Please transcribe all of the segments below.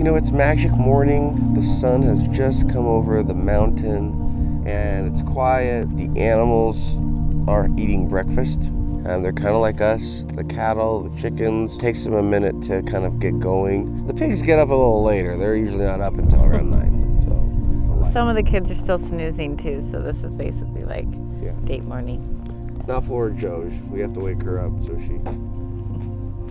You know, it's magic morning. The sun has just come over the mountain and it's quiet. The animals are eating breakfast. They're kind of like us. The cattle, the chickens, takes them a minute to kind of get going. The pigs get up a little later. They're usually not up until around 9. So some of the kids are still snoozing too, so this is basically like date morning. Not Florida Joe's. We have to wake her up, so she,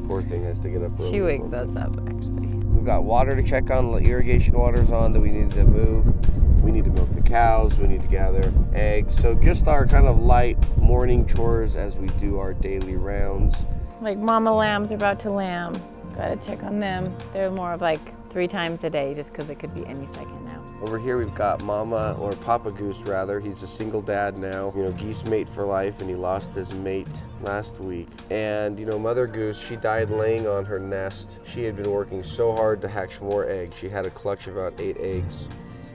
poor thing, has to get up early. She wakes us up, actually. We've got water to check on. The irrigation water's on that we need to move. We need to milk the cows. We need to gather eggs. So just our kind of light morning chores as we do our daily rounds. Like mama lambs are about to lamb. Gotta check on them. They're more of like 3 times a day just because it could be any second now. Over here we've got Mama, or Papa Goose rather. He's a single dad now. You know, geese mate for life, and he lost his mate last week. And you know, Mother Goose, she died laying on her nest. She had been working so hard to hatch more eggs. She had a clutch of about 8 eggs,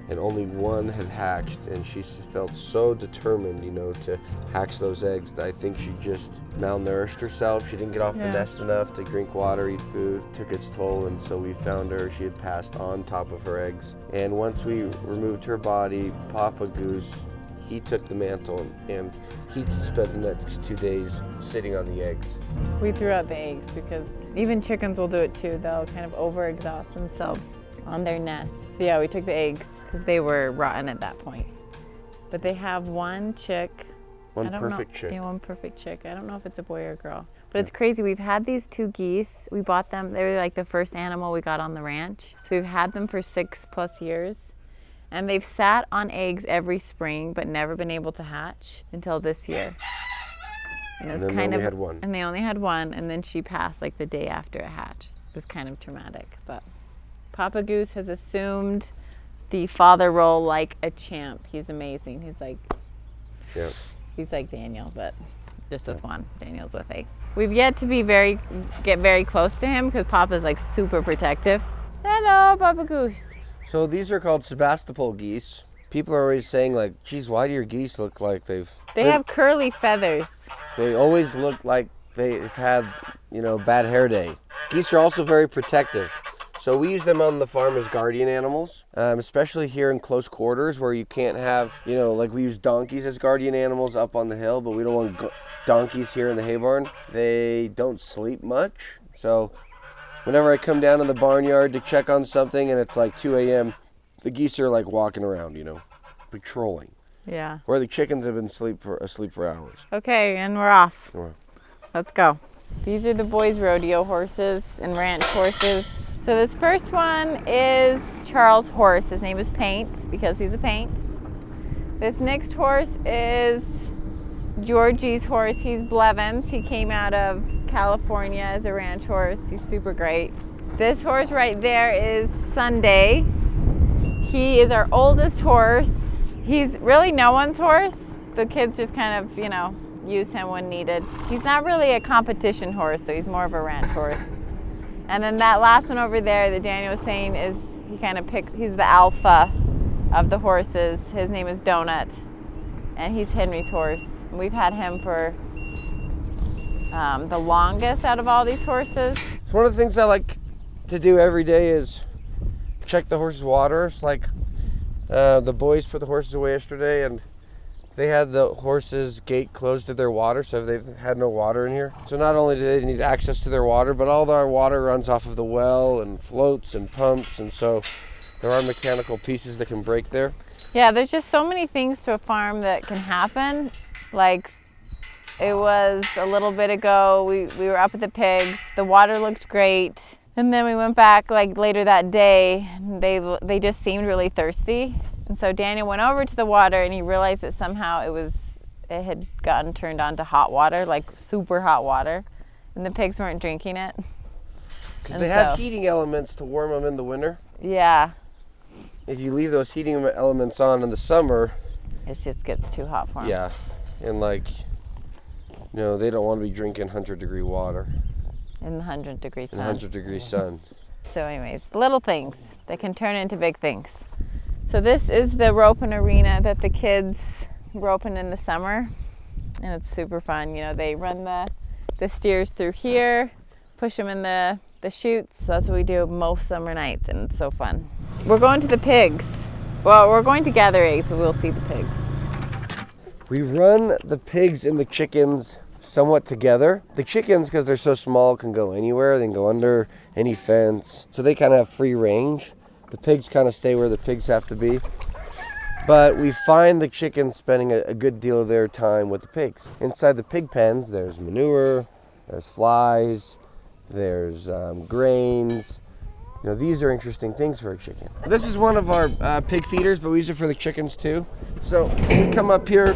and only one had hatched, and she felt so determined, you know, to hatch those eggs that I think she just malnourished herself. She didn't get off the nest enough to drink water, eat food. It took its toll, and so we found her. She had passed on top of her eggs. And once we removed her body, Papa Goose, he took the mantle, and he spent the next 2 days sitting on the eggs. We threw out the eggs because even chickens will do it too. They'll kind of overexhaust themselves on their nest. So yeah, we took the eggs because they were rotten at that point. But they have one chick. One perfect chick. Yeah, one perfect chick. I don't know if it's a boy or a girl. But it's crazy. We've had these 2 geese. We bought them. They were like the first animal we got on the ranch. So we've had them for 6+ years. And they've sat on eggs every spring but never been able to hatch until this year. And then they only had one. And they only had one, and then she passed like the day after it hatched. It was kind of traumatic, but Papa Goose has assumed the father role like a champ. He's amazing. He's like Daniel, but just with one. Daniel's with 8. We've yet to get very close to him because Papa's like super protective. Hello, Papa Goose. So these are called Sebastopol geese. People are always saying like, geez, why do your geese look like They have curly feathers. They always look like they've had, you know, bad hair day. Geese are also very protective. So we use them on the farm as guardian animals, especially here in close quarters where you can't have, you know, like we use donkeys as guardian animals up on the hill, but we don't want donkeys here in the hay barn. They don't sleep much. So whenever I come down in the barnyard to check on something and it's like 2 a.m., the geese are like walking around, you know, patrolling. Yeah. Where the chickens have been asleep for hours. Okay, and we're off. Let's go. These are the boys' rodeo horses and ranch horses. So this first one is Charles' horse. His name is Paint because he's a paint. This next horse is Georgie's horse. He's Blevins. He came out of California as a ranch horse. He's super great. This horse right there is Sunday. He is our oldest horse. He's really no one's horse. The kids just kind of, you know, use him when needed. He's not really a competition horse, so he's more of a ranch horse. And then that last one over there that Daniel was saying is, he's the alpha of the horses. His name is Donut, and he's Henry's horse. We've had him for the longest out of all these horses. So one of the things I like to do every day is check the horses' water. It's like the boys put the horses away yesterday, and they had the horses' gate closed to their water, so they've had no water in here. So not only do they need access to their water, but all our water runs off of the well and floats and pumps, and so there are mechanical pieces that can break there. Yeah, there's just so many things to a farm that can happen. Like, it was a little bit ago, we were up at the pigs, the water looked great, and then we went back like later that day, and they just seemed really thirsty. And so Daniel went over to the water and he realized that somehow it had gotten turned on to hot water, like super hot water, and the pigs weren't drinking it. Because they have heating elements to warm them in the winter. Yeah. If you leave those heating elements on in the summer, it just gets too hot for them. Yeah, and like, you know, they don't want to be drinking 100-degree water. In the 100-degree sun. In the 100-degree sun. So anyways, little things that can turn into big things. So this is the roping arena that the kids roping in the summer, and it's super fun. You know, they run the steers through here, push them in the the chutes. That's what we do most summer nights, and it's so fun. We're going to the pigs. Well, we're going to gather eggs, so we'll see the pigs. We run the pigs and the chickens somewhat together. The chickens, because they're so small, can go anywhere. They can go under any fence. So they kind of have free range. The pigs kind of stay where the pigs have to be. But we find the chickens spending a good deal of their time with the pigs. Inside the pig pens, there's manure, there's flies, there's grains. You know, these are interesting things for a chicken. This is one of our pig feeders, but we use it for the chickens too. So we come up here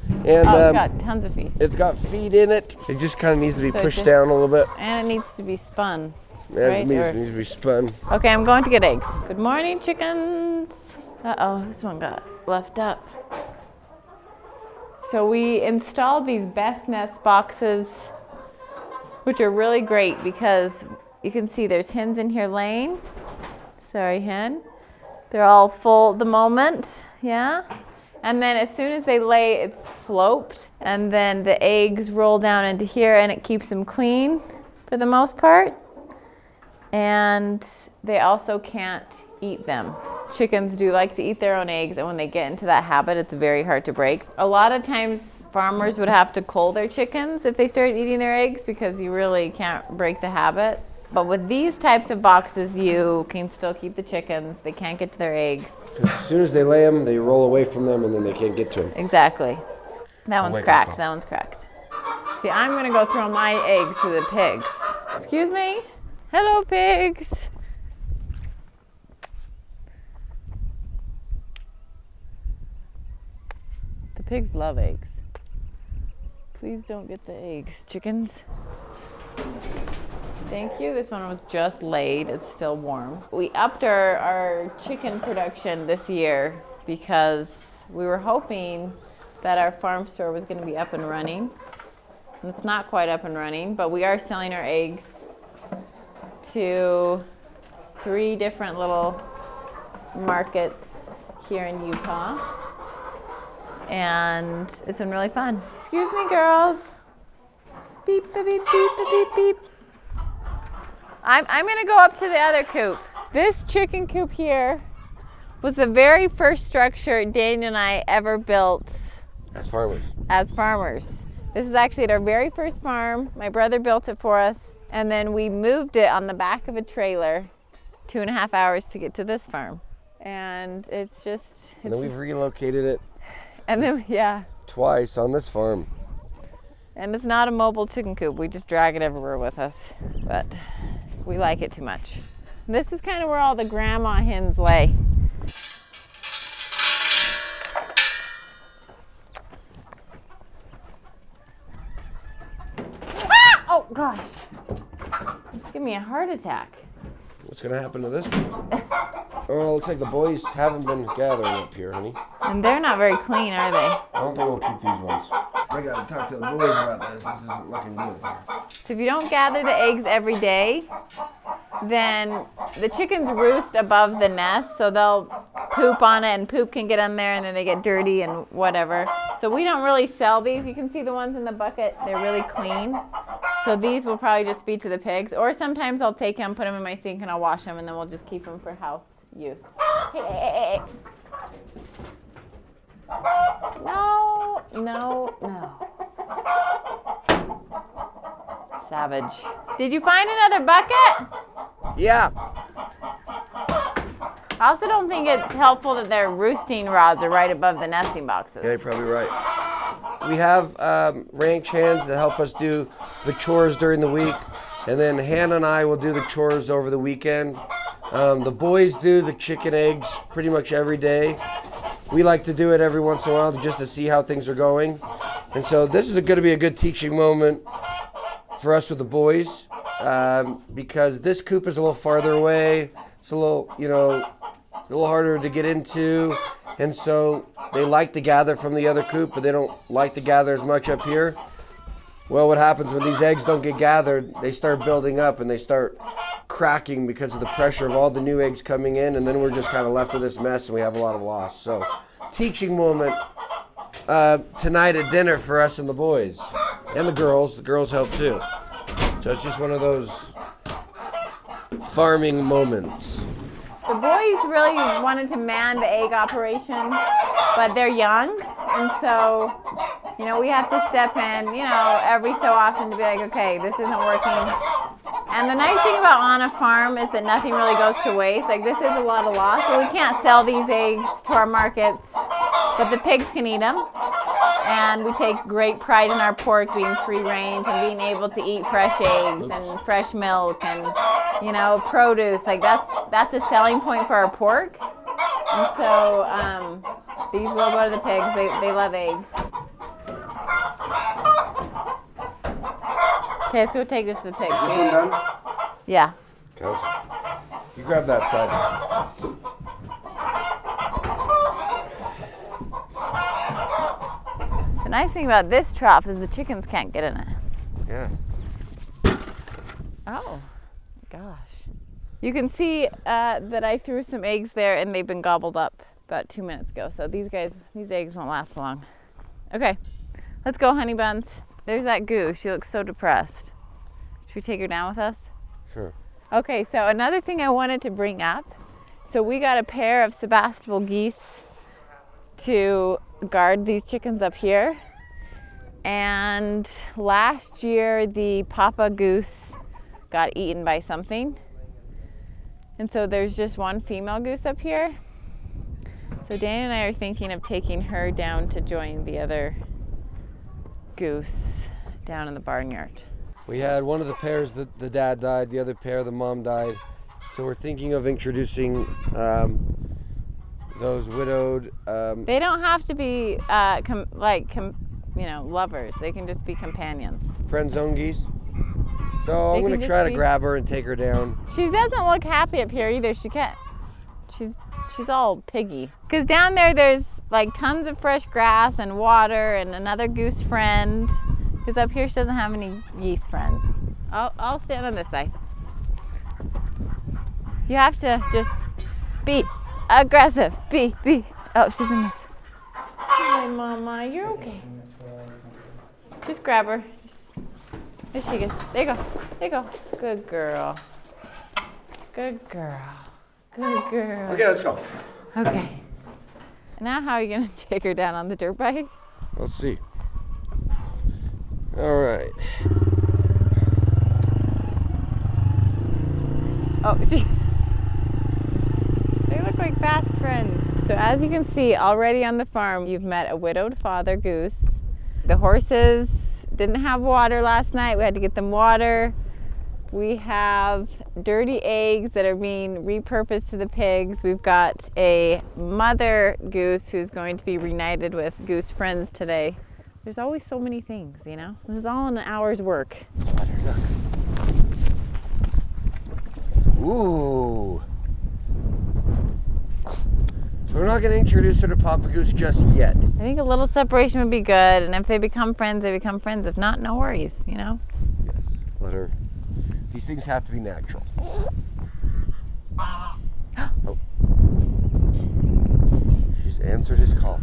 and it's got tons of feed. It's got feed in it. It just kind of needs to be pushed down a little bit. And it needs to be spun. It needs to be spun. Okay, I'm going to get eggs. Good morning, chickens. Uh-oh, this one got left up. So we installed these best nest boxes, which are really great because you can see there's hens in here laying. Sorry, hen. They're all full at the moment, yeah? And then as soon as they lay, it's sloped, and then the eggs roll down into here, and it keeps them clean for the most part. And they also can't eat them. Chickens do like to eat their own eggs, and when they get into that habit, it's very hard to break. A lot of times, farmers would have to cull their chickens if they started eating their eggs because you really can't break the habit. But with these types of boxes, you can still keep the chickens. They can't get to their eggs. As soon as they lay them, they roll away from them, and then they can't get to them. Exactly. That one's cracked. That one's cracked. See, I'm going to go throw my eggs to the pigs. Excuse me? Hello, pigs. The pigs love eggs. Please don't get the eggs, chickens. Thank you. This one was just laid. It's still warm. We upped our chicken production this year because we were hoping that our farm store was going to be up and running. And it's not quite up and running, but we are selling our eggs to 3 different little markets here in Utah. And it's been really fun. Excuse me, girls. Beep, beep, beep, beep, beep, beep. I'm gonna go up to the other coop. This chicken coop here was the very first structure Daniel and I ever built As farmers. This is actually at our very first farm. My brother built it for us, and then we moved it on the back of a trailer 2.5 hours to get to this farm. And it's just... And then we've relocated it. And then, yeah. Twice on this farm. And it's not a mobile chicken coop. We just drag it everywhere with us. But we like it too much. This is kind of where all the grandma hens lay. Ah! Oh, gosh. Give me a heart attack. What's going to happen to this one? Oh, looks like the boys haven't been gathering up here, honey. And they're not very clean, are they? I don't think we'll keep these ones. I got to talk to the boys about this. This isn't looking good. So if you don't gather the eggs every day, then the chickens roost above the nest, so they'll poop on it, and poop can get on there, and then they get dirty and whatever. So we don't really sell these. You can see the ones in the bucket. They're really clean. So these will probably just be to the pigs, or sometimes I'll take them, put them in my sink, and I'll wash them, and then we'll just keep them for house use. Hey. No, no, no. Savage. Did you find another bucket? Yeah. I also don't think it's helpful that their roosting rods are right above the nesting boxes. Yeah, you're probably right. We have ranch hands that help us do the chores during the week, and then Hannah and I will do the chores over the weekend. The boys do the chicken eggs pretty much every day. We like to do it every once in a while just to see how things are going. And so this is going to be a good teaching moment for us with the boys because this coop is a little farther away. It's a little, a little harder to get into. And so they like to gather from the other coop, but they don't like to gather as much up here. Well, what happens when these eggs don't get gathered, they start building up and they start cracking because of the pressure of all the new eggs coming in, and then we're just kind of left with this mess and we have a lot of loss. So, teaching moment tonight at dinner for us and the boys. And the girls. The girls help too. So it's just one of those farming moments. The boys really wanted to man the egg operation, but they're young, and so, we have to step in, every so often to be like, okay, this isn't working. And the nice thing about on a farm is that nothing really goes to waste. Like, this is a lot of loss, but we can't sell these eggs to our markets, but the pigs can eat them. And we take great pride in our pork being free range and being able to eat fresh eggs and fresh milk and, produce. Like, that's a selling point for our pork. And so these will go to the pigs. They love eggs. Okay, let's go take this to the pigs. This one done? Yeah. Okay, you grab that side. The nice thing about this trough is the chickens can't get in it. Yeah. Oh, gosh. You can see that I threw some eggs there and they've been gobbled up about 2 minutes ago. So these eggs won't last long. Okay, let's go, honey buns. There's that goose. She looks so depressed. Should we take her down with us? Sure. Okay, so another thing I wanted to bring up. So we got a pair of Sebastopol geese to guard these chickens up here. And last year, the papa goose got eaten by something. And so there's just one female goose up here. So Dan and I are thinking of taking her down to join the other goose down in the barnyard. We had one of the pairs that the dad died, the other pair the mom died. So we're thinking of introducing those widowed. They don't have to be lovers. They can just be companions. Friend zone geese. So I'm gonna try to grab her and take her down. She doesn't look happy up here either. She can't. She's all piggy. Cause down there's like tons of fresh grass and water and another goose friend. Cause up here she doesn't have any geese friends. I'll stand on this side. You have to just be aggressive. Be. Oh, she's in there. Hi, Mama. You're okay. Just grab her. There she goes. There you go. Good girl. Good girl. Okay, let's go. Okay. Now how are you going to take her down on the dirt bike? Let's see. All right. Oh, they look like fast friends. So as you can see, already on the farm, you've met a widowed father goose. The horses didn't have water last night. We had to get them water. We have dirty eggs that are being repurposed to the pigs. We've got a mother goose who's going to be reunited with goose friends today. There's always so many things, This is all in an hour's work. Ooh. So we're not going to introduce her to Papa Goose just yet. I think a little separation would be good, and if they become friends, they become friends. If not, no worries, Yes. Let her. These things have to be natural. Oh. She's answered his call.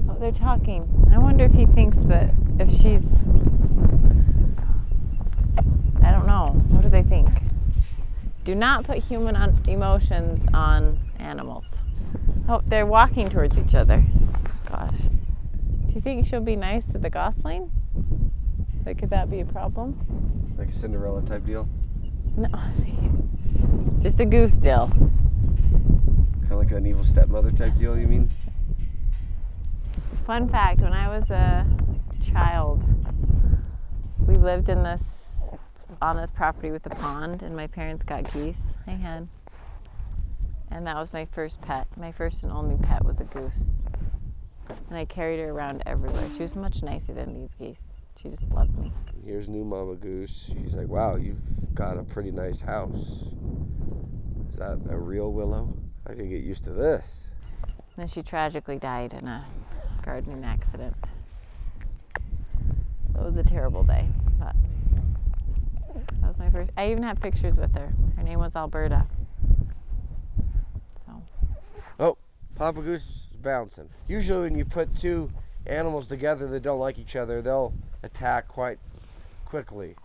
Oh, they're talking. I wonder if he thinks that if she's... I don't know. What do they think? Do not put human emotions on animals. Oh, they're walking towards each other. Gosh. Do you think she'll be nice to the gosling? Like, could that be a problem? Like a Cinderella type deal? No. Just a goose deal. Kind of like an evil stepmother type deal, you mean? Fun fact, when I was a child, we lived on this property with a pond, and my parents got geese. Hey, hen. And that was my first pet. My first and only pet was a goose. And I carried her around everywhere. She was much nicer than these geese. She just loved me. Here's new Mama Goose. She's like, wow, you've got a pretty nice house. Is that a real willow? I could get used to this. And then she tragically died in a gardening accident. It was a terrible day, but that was my first. I even have pictures with her. Her name was Alberta. So. Oh, Papa Goose is bouncing. Usually when you put two animals together that don't like each other, they'll attack quite quickly.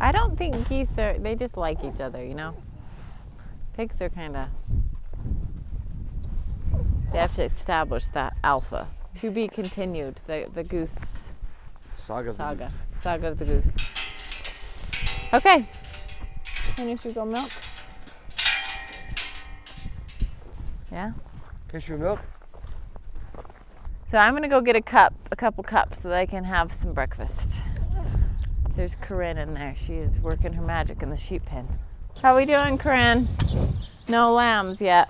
I don't think geese they just like each other, you know? Pigs are kind of, they have to establish that alpha. To be continued, the goose Saga. Saga of the goose. Okay. Finish your go milk? Yeah? Can you milk? So I'm gonna go get a couple cups so that I can have some breakfast. There's Corinne in there. She is working her magic in the sheep pen. How we doing, Corinne? No lambs yet.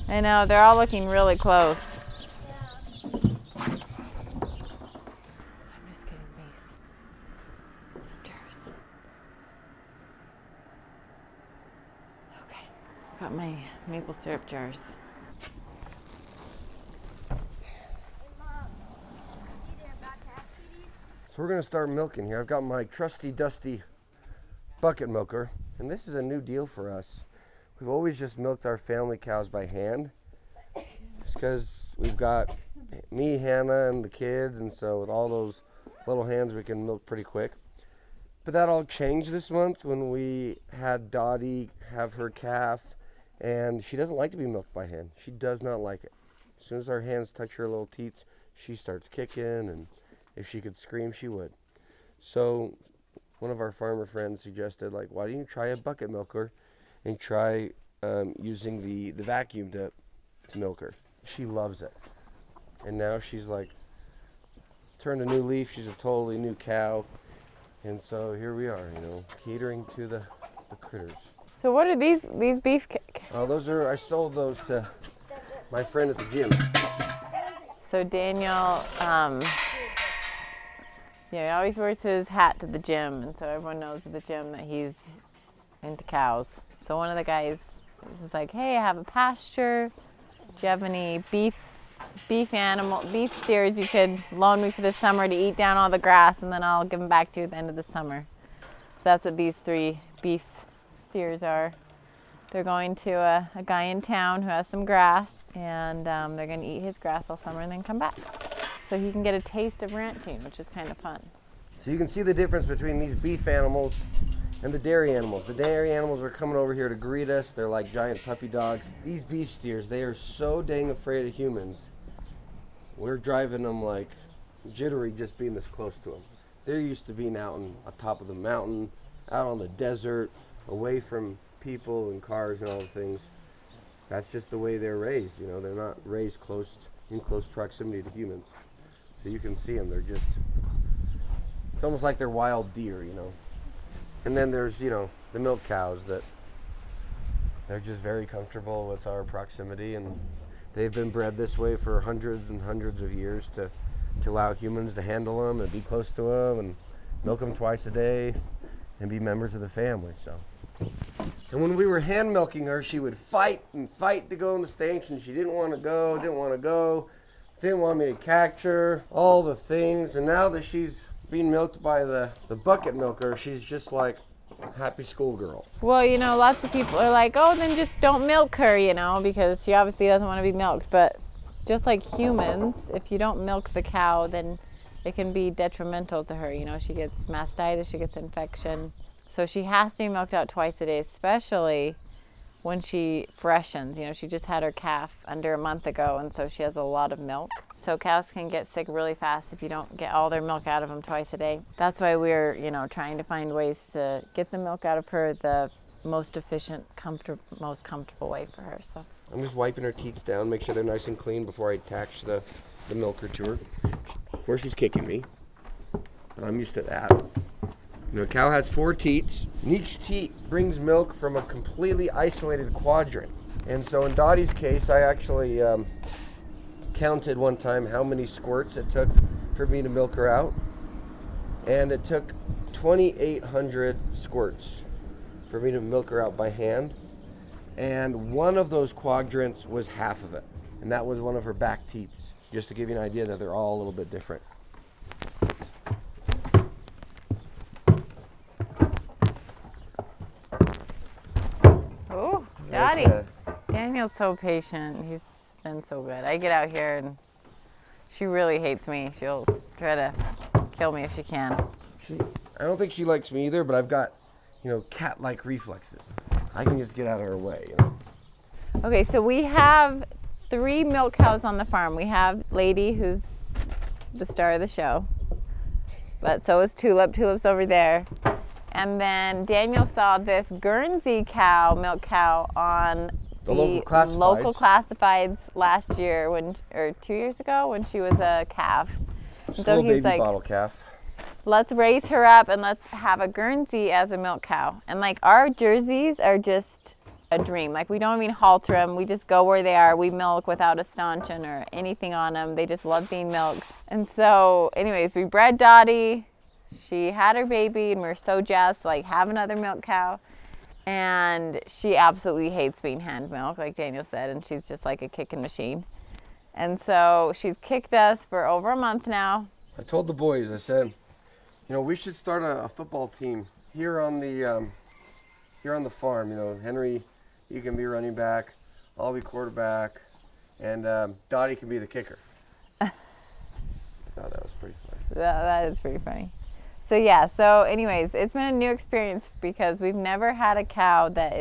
I know, they're all looking really close. I'm just getting these jars. Okay, got my maple syrup jars. So we're gonna start milking here. I've got my trusty, dusty bucket milker, and this is a new deal for us. We've always just milked our family cows by hand, just because we've got me, Hannah, and the kids, and so with all those little hands, we can milk pretty quick. But that all changed this month when we had Dottie have her calf, and she doesn't like to be milked by hand. She does not like it. As soon as our hands touch her little teats, she starts kicking, and if she could scream, she would. So one of our farmer friends suggested, like, why don't you try a bucket milker and try using the vacuum to milk her. She loves it. And now she's like turned a new leaf. She's a totally new cow. And so here we are, you know, catering to the critters. So what are these beef? I sold those to my friend at the gym. So Daniel, he always wears his hat to the gym, and so everyone knows at the gym that he's into cows. So one of the guys was like, "Hey, I have a pasture. Do you have any beef steers you could loan me for the summer to eat down all the grass, and then I'll give them back to you at the end of the summer." So that's what these 3 beef steers are. They're going to a guy in town who has some grass, and they're going to eat his grass all summer and then come back. So he can get a taste of ranching, which is kind of fun. So you can see the difference between these beef animals and the dairy animals. The dairy animals are coming over here to greet us. They're like giant puppy dogs. These beef steers, they are so dang afraid of humans. We're driving them like jittery just being this close to them. They're used to being out on top of the mountain, out on the desert, away from people and cars and all the things. That's just the way they're raised, you know. They're not raised in close proximity to humans. So you can see them, it's almost like they're wild deer, you know. And then there's, you know, the milk cows that they're just very comfortable with our proximity, and they've been bred this way for hundreds and hundreds of years to allow humans to handle them and be close to them and milk them twice a day and be members of the family, so. And when we were hand milking her, she would fight to go in the station. She didn't want to go, didn't want me to catch her, all the things. And now that she's being milked by the bucket milker, she's just like happy schoolgirl. Well, you know, lots of people are like, oh, then just don't milk her, you know, because she obviously doesn't want to be milked. But just like humans, if you don't milk the cow, then it can be detrimental to her. You know, she gets mastitis, she gets infection. So she has to be milked out twice a day, especially when she freshens. You know, she just had her calf under a month ago, and so she has a lot of milk. So cows can get sick really fast if you don't get all their milk out of them twice a day. That's why we're, you know, trying to find ways to get the milk out of her the most efficient, most comfortable way for her. So I'm just wiping her teats down, make sure they're nice and clean before I attach the milker to her. Where she's kicking me, and I'm used to that. You know, a cow has 4 teats, and each teat brings milk from a completely isolated quadrant. And so in Dottie's case, I actually counted one time how many squirts it took for me to milk her out. And it took 2,800 squirts for me to milk her out by hand. And one of those quadrants was half of it. And that was one of her back teats, just to give you an idea that they're all a little bit different. Daniel's so patient. He's been so good. I get out here and she really hates me. She'll try to kill me if she can. I don't think she likes me either, but I've got, cat-like reflexes. I can just get out of her way, Okay, so we have 3 milk cows on the farm. We have Lady, who's the star of the show, but so is Tulip. Tulip's over there. And then Daniel saw this Guernsey cow, milk cow, on the local classifieds last year, or 2 years ago, when she was a calf. Just a little baby bottle calf. Let's raise her up and let's have a Guernsey as a milk cow. And like our Jerseys are just a dream. Like we don't even halter them. We just go where they are. We milk without a stanchion or anything on them. They just love being milked. And so anyways, we bred Dottie. She had her baby and we're so jazzed to like have another milk cow. And she absolutely hates being hand milked, like Daniel said, and she's just like a kicking machine. And so she's kicked us for over a month now. I told the boys, I said, we should start a football team here on the farm. Henry, you can be running back, I'll be quarterback, and Dottie can be the kicker. I thought that was pretty funny. That is pretty funny. So yeah, so anyways, it's been a new experience because we've never had a cow that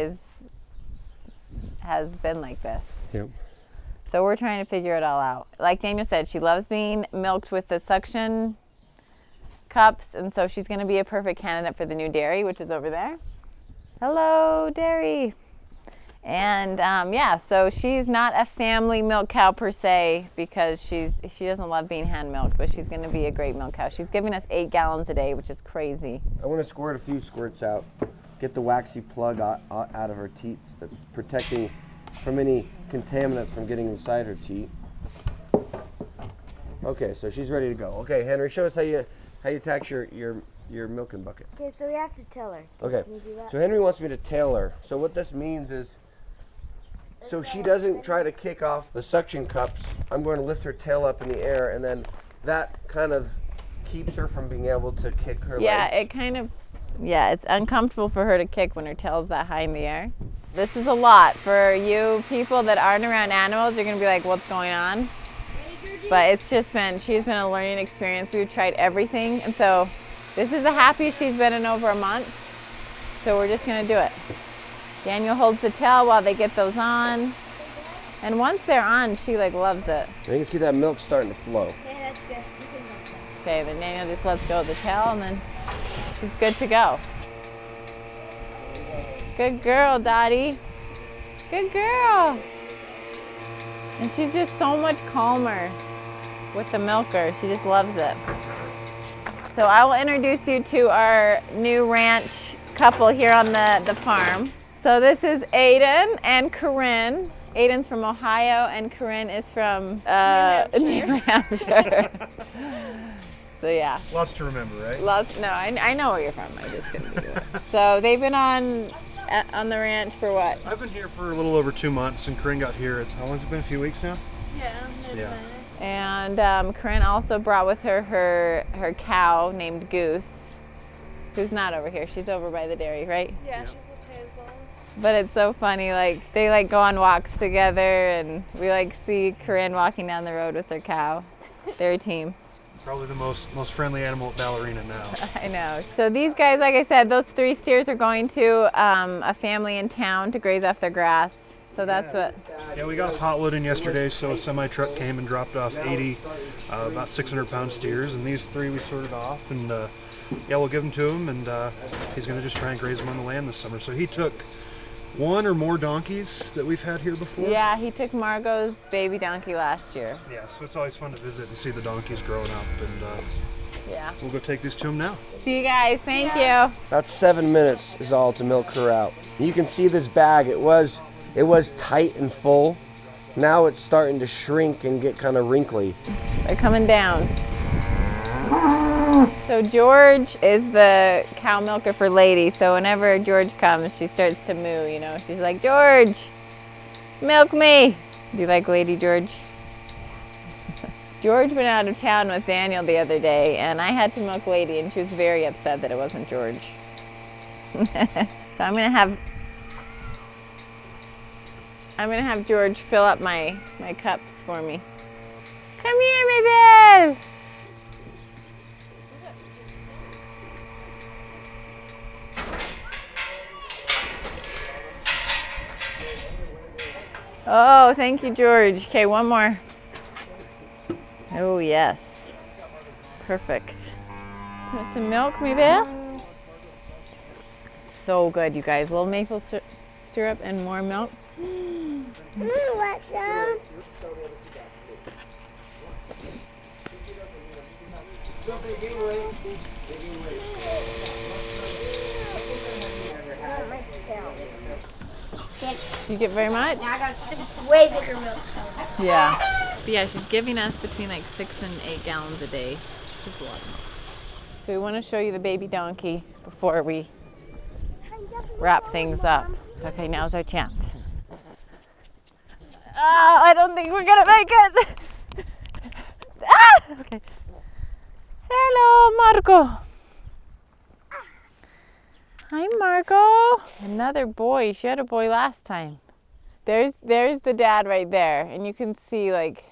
has been like this. Yep. So we're trying to figure it all out. Like Daniel said, she loves being milked with the suction cups, and so she's going to be a perfect candidate for the new dairy, which is over there. Hello, dairy. And so she's not a family milk cow per se because she doesn't love being hand milked, but she's going to be a great milk cow. She's giving us 8 gallons a day, which is crazy. I want to squirt a few squirts out, get the waxy plug out of her teats that's protecting from any contaminants from getting inside her teat. Okay, so she's ready to go. Okay, Henry, show us how you attach your milking bucket. Okay, so we have to tell her. Okay, Can you do that? so Henry wants me to tail her. So what this means is, so she doesn't try to kick off the suction cups, I'm going to lift her tail up in the air, and then that kind of keeps her from being able to kick her legs. It's uncomfortable for her to kick when her tail's that high in the air. This is a lot. For you people that aren't around animals, you're going to be like, what's going on? But she's been a learning experience. We've tried everything, and so this is the happiest she's been in over a month. So we're just going to do it. Daniel holds the tail while they get those on. And once they're on, she loves it. You can see that milk starting to flow. Okay, that's good. You can milk that. Okay, then Daniel just lets go of the tail and then she's good to go. Good girl, Dottie. Good girl. And she's just so much calmer with the milker. She just loves it. So I will introduce you to our new ranch couple here on the farm. So this is Aiden and Corinne. Aiden's from Ohio and Corinne is from New Hampshire. So yeah. Lots to remember, right? No, I know where you're from. I just couldn't think of it. So they've been on the ranch for what? I've been here for a little over 2 months, and Corinne got here. How long has it been? A few weeks now? Yeah. And Corinne also brought with her cow named Goose, who's not over here. She's over by the dairy, right? Yeah, she's okay as well. But it's so funny, they go on walks together, and we see Corinne walking down the road with her cow. They're a team. Probably the most friendly animal at Ballerina now. I know. So these guys, like I said, those 3 steers are going to a family in town to graze off their grass. So that's what. Yeah, we got a pot load in yesterday, so a semi truck came and dropped off 80, about 600-pound steers, and these 3 we sorted off, and we'll give them to him, and he's going to just try and graze them on the land this summer. So he took 1 or more donkeys that we've had here before. Yeah, he took Margot's baby donkey last year. Yeah, so it's always fun to visit and see the donkeys growing up, and we'll go take these to him now. See you guys. Thank you. About 7 minutes is all to milk her out. You can see this bag. It was tight and full. Now it's starting to shrink and get kind of wrinkly. They're coming down. So George is the cow milker for Lady. So whenever George comes, she starts to moo, She's like, George, milk me. Do you like Lady, George? George went out of town with Daniel the other day, and I had to milk Lady, and she was very upset that it wasn't George. So I'm gonna have George fill up my cups for me. Come here, my babe. Oh, thank you, George. Okay, one more. Oh, yes. Perfect. Want some milk, maybe? So good, you guys. A little maple syrup and more milk. Want some? Did you get very much? I got a way bigger milk house. Yeah. But yeah, she's giving us between like 6 and 8 gallons a day, which is a lot. So we want to show you the baby donkey before we wrap things up. Okay, now's our chance. Oh, I don't think we're gonna make it. Ah! Okay. Hello, Marco. Hi, Marco. Another boy. She had a boy last time. There's the dad right there, and you can see like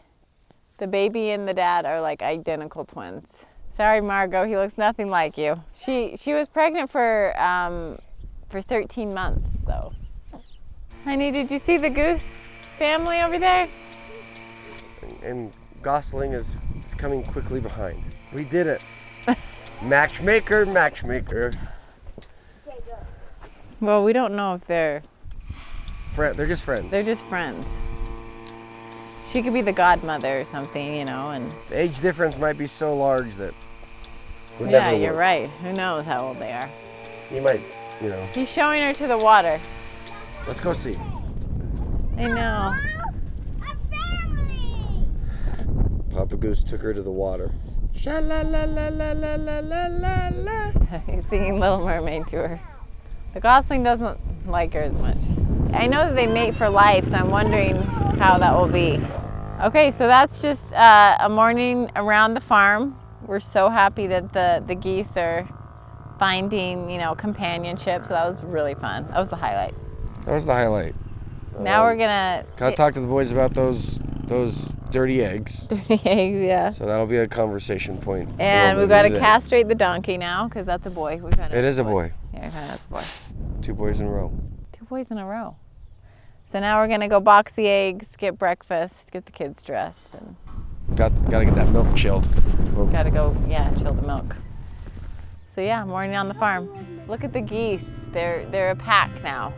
the baby and the dad are like identical twins. Sorry, Margot, he looks nothing like you. She was pregnant for 13 months, so. Honey, did you see the Goose family over there? And Gosling is coming quickly behind. We did it. Matchmaker, matchmaker. Well, we don't know if they're They're just friends. They're just friends. She could be the godmother or something, you know, and The age difference might be so large that would yeah, never you're work. right. Who knows how old they are? You might, you know. He's showing her to the water. Let's go see. I know. Papa Goose took her to the water. Sha la la la la la la la la la. He's singing Little Mermaid to her. The Gosling doesn't like her as much. I know that they mate for life, so I'm wondering how that will be. Okay, so that's just a morning around the farm. We're so happy that the geese are finding, you know, companionship, so that was really fun. That was the highlight. That was the highlight. Now we're gonna Gotta talk to the boys about those dirty eggs. dirty eggs, yeah. So that'll be a conversation point. And we've got to castrate the donkey now, because that's a boy. We've had It is a boy. Yeah, that's a boy. 2 boys in a row. 2 boys in a row. So now we're gonna go box the eggs, get breakfast, get the kids dressed, and Gotta get that milk chilled. Well, gotta go, yeah, chill the milk. So yeah, morning on the farm. Look at the geese. They're a pack now.